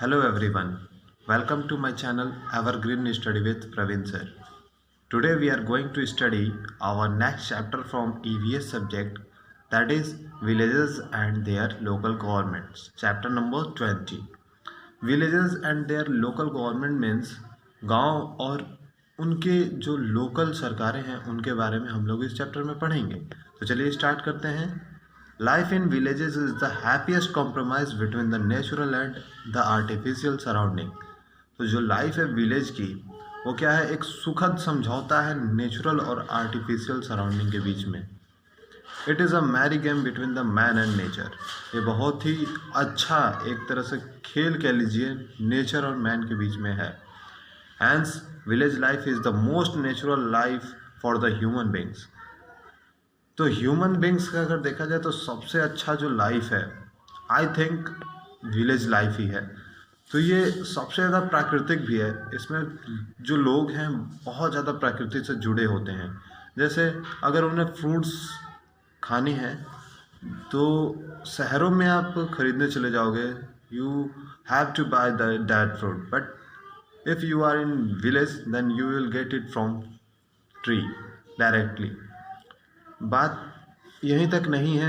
Hello everyone. Welcome to my channel Evergreen Study with Praveen sir. Today we are going to study our next chapter from EVS subject, that is villages and their local governments. Chapter number 20. Villages and their local government means गांव और उनके जो local सरकारें हैं उनके बारे में हम लोग इस चैप्टर में पढ़ेंगे। तो चलिए स्टार्ट करते हैं। Life in villages is the happiest compromise between the natural and the artificial surrounding. तो जो लाइफ है विलेज की वो क्या है, एक सुखद समझौता है नेचुरल और आर्टिफिशियल सराउंडिंग के बीच में। It is a merry game between the man and nature. ये बहुत ही अच्छा एक तरह से खेल कह लीजिए नेचर और मैन के बीच में है। Hence village life is the most natural life for the human beings. तो ह्यूमन बींग्स का अगर देखा जाए तो सबसे अच्छा जो लाइफ है आई थिंक विलेज लाइफ ही है। तो ये सबसे ज़्यादा प्राकृतिक भी है। इसमें जो लोग हैं बहुत ज़्यादा प्रकृति से जुड़े होते हैं। जैसे अगर उन्हें फ्रूट्स खानी है तो शहरों में आप खरीदने चले जाओगे, you have to buy that fruit, but if you are in village then you will get it from tree directly. बात यहीं तक नहीं है,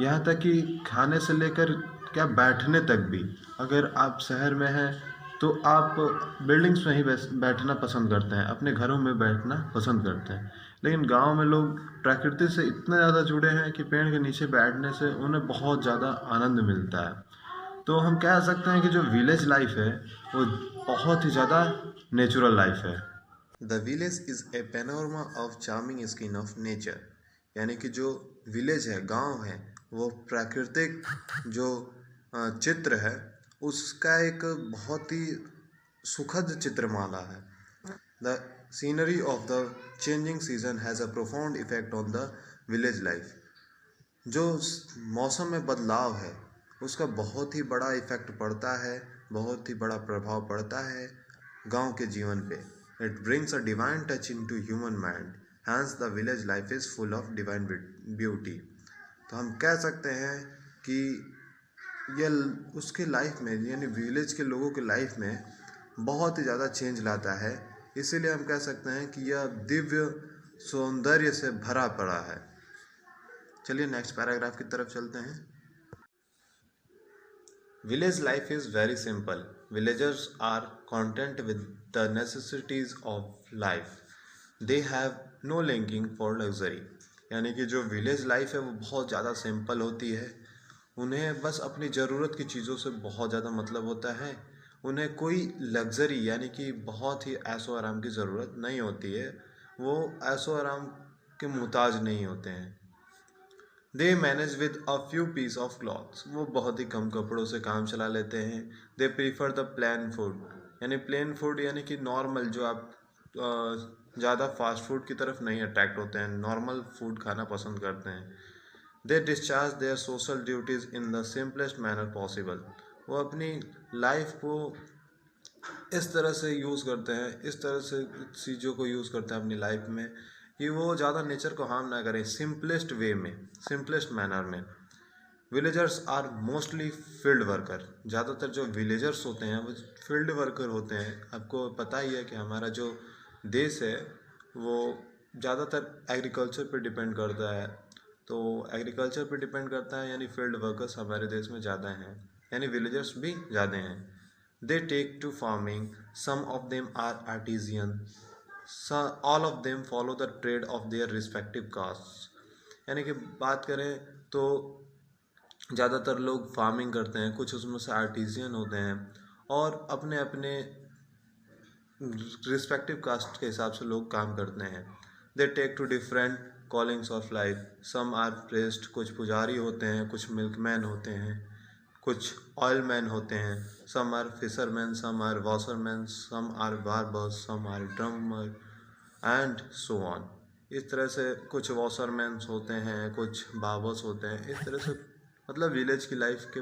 यहाँ तक कि खाने से लेकर क्या बैठने तक भी। अगर आप शहर में हैं तो आप बिल्डिंग्स में ही बैठना पसंद करते हैं, अपने घरों में बैठना पसंद करते हैं। लेकिन गांव में लोग प्रकृति से इतना ज़्यादा जुड़े हैं कि पेड़ के नीचे बैठने से उन्हें बहुत ज़्यादा आनंद मिलता है। तो हम कह सकते हैं कि जो विलेज लाइफ है वो बहुत ही ज़्यादा नेचुरल लाइफ है। The village is a panorama of charming skin of nature. यानी कि जो विलेज है, गांव है, वो प्राकृतिक जो चित्र है उसका एक बहुत ही सुखद चित्रमाला है। The scenery of the changing season has a profound effect on the village life. जो मौसम में बदलाव है उसका बहुत ही बड़ा इफेक्ट पड़ता है, बहुत ही बड़ा प्रभाव पड़ता है गांव के जीवन पे। It brings a divine touch into human mind, hence the village life is full of divine beauty. तो हम कह सकते हैं कि यह उसके लाइफ में यानी विलेज के लोगों के लाइफ में बहुत ही ज़्यादा चेंज लाता है। इसीलिए हम कह सकते हैं कि यह दिव्य सौंदर्य से भरा पड़ा है। चलिए नेक्स्ट पैराग्राफ की तरफ चलते हैं। Village life is very simple. Villagers are content with the necessities of life. They have no longing for luxury. यानी कि जो विलेज लाइफ है वो बहुत ज़्यादा सिंपल होती है। उन्हें बस अपनी ज़रूरत की चीज़ों से बहुत ज़्यादा मतलब होता है। उन्हें कोई लग्जरी यानी कि बहुत ही ऐशो आराम की ज़रूरत नहीं होती है। वो ऐशो आराम के मुताज नहीं होते हैं। They manage with a few piece of clothes. वो बहुत ही कम कपड़ों से काम चला लेते हैं। They prefer the plain food, यानी प्लेन फूड यानी कि नॉर्मल, जो आप ज़्यादा फास्ट फूड की तरफ नहीं अट्रैक्ट होते हैं, नॉर्मल फूड खाना पसंद करते हैं। They discharge their social duties in the simplest manner possible. वो अपनी लाइफ को इस तरह से यूज़ करते हैं, इस तरह से चीज़ों को यूज़ करते हैं अपनी लाइफ में कि वो ज़्यादा नेचर को हार्म ना करें, सिंपलेस्ट वे में, सिंपलेस्ट मैनर में। Villagers are mostly field worker. ज़्यादातर जो विलेजर्स होते हैं वो फील्ड वर्कर होते हैं। आपको पता ही है कि हमारा जो देश है वो ज़्यादातर एग्रीकल्चर पे डिपेंड करता है। तो एग्रीकल्चर पे डिपेंड करता है यानी फील्ड वर्कर्स हमारे देश में ज़्यादा हैं, यानी विलेजर्स भी ज़्यादा हैं। They take to farming. Some of them are artisan. All of them follow the trade of their respective castes. यानी कि बात करें तो ज़्यादातर लोग फार्मिंग करते हैं, कुछ उसमें से आर्टिजियन होते हैं और अपने अपने रिस्पेक्टिव कास्ट के हिसाब से लोग काम करते हैं। They take to different callings of life. Some are priests, कुछ पुजारी होते हैं, कुछ मिल्कमैन होते हैं, कुछ ऑयल मैन होते हैं, some are fisherman, some are washerman, some are barbers, some are drummer and so on. इस तरह से कुछ वॉशरमैन्स होते हैं, कुछ बार्बर्स होते हैं। इस तरह से मतलब विलेज की लाइफ के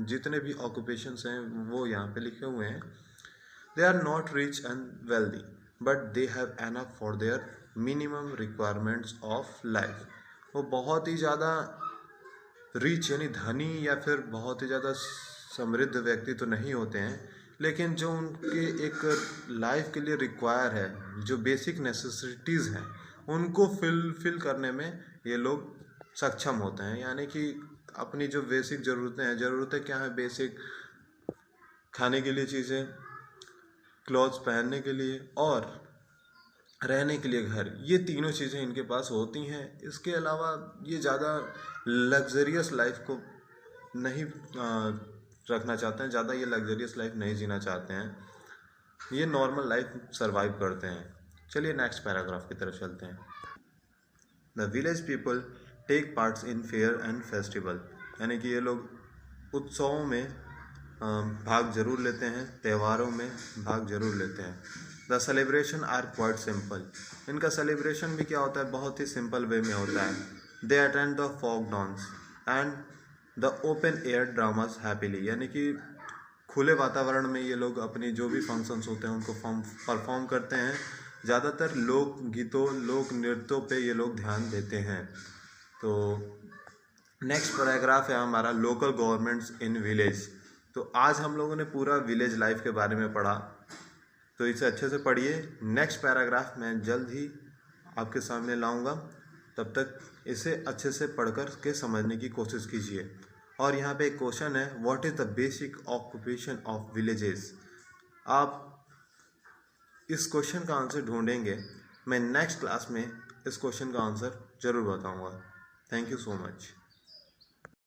जितने भी ऑक्यूपेशंस हैं वो यहाँ पे लिखे हुए हैं। They are not rich and wealthy but they have enough for their minimum requirements of life. वो बहुत ही ज़्यादा रिच यानी धनी या फिर बहुत ही ज़्यादा समृद्ध व्यक्ति तो नहीं होते हैं, लेकिन जो उनके एक लाइफ के लिए रिक्वायर है, जो बेसिक नेसेसिटीज़ हैं, उनको फिल करने में ये लोग सक्षम होते हैं। यानी कि अपनी जो बेसिक ज़रूरतें क्या है, बेसिक खाने के लिए चीज़ें, क्लॉथ्स पहनने के लिए और रहने के लिए घर, ये तीनों चीज़ें इनके पास होती हैं। इसके अलावा ये ज़्यादा लग्जरियस लाइफ को नहीं रखना चाहते हैं, ज़्यादा ये लग्जरियस लाइफ नहीं जीना चाहते हैं, ये नॉर्मल लाइफ सर्वाइव करते हैं। चलिए नेक्स्ट पैराग्राफ की तरफ चलते हैं। The village people take parts in fair and festival, यानी कि ये लोग उत्सवों में भाग जरूर लेते हैं, त्योहारों में भाग जरूर लेते हैं। The celebration are quite simple, इनका सेलिब्रेशन भी क्या होता है, बहुत ही सिंपल वे में होता है। They attend the folk dance and the open air dramas happily, यानी कि खुले वातावरण में ये लोग अपनी जो भी फंक्शंस होते हैं उनको परफॉर्म करते हैं। ज़्यादातर लोक गीतों, लोक नृत्यों पे ये लोग ध्यान देते हैं। तो नेक्स्ट पैराग्राफ है हमारा लोकल गवर्नमेंट्स इन विलेज। तो आज हम लोगों ने पूरा विलेज लाइफ के बारे में पढ़ा, तो इसे अच्छे से पढ़िए। नेक्स्ट पैराग्राफ मैं जल्द ही आपके सामने लाऊंगा, तब तक इसे अच्छे से पढ़कर के समझने की कोशिश कीजिए। और यहाँ पे एक क्वेश्चन है, what is the basic occupation of villages. आप इस क्वेश्चन का आंसर ढूंढेंगे, मैं नेक्स्ट क्लास में इस क्वेश्चन का आंसर ज़रूर बताऊंगा। Thank you so much.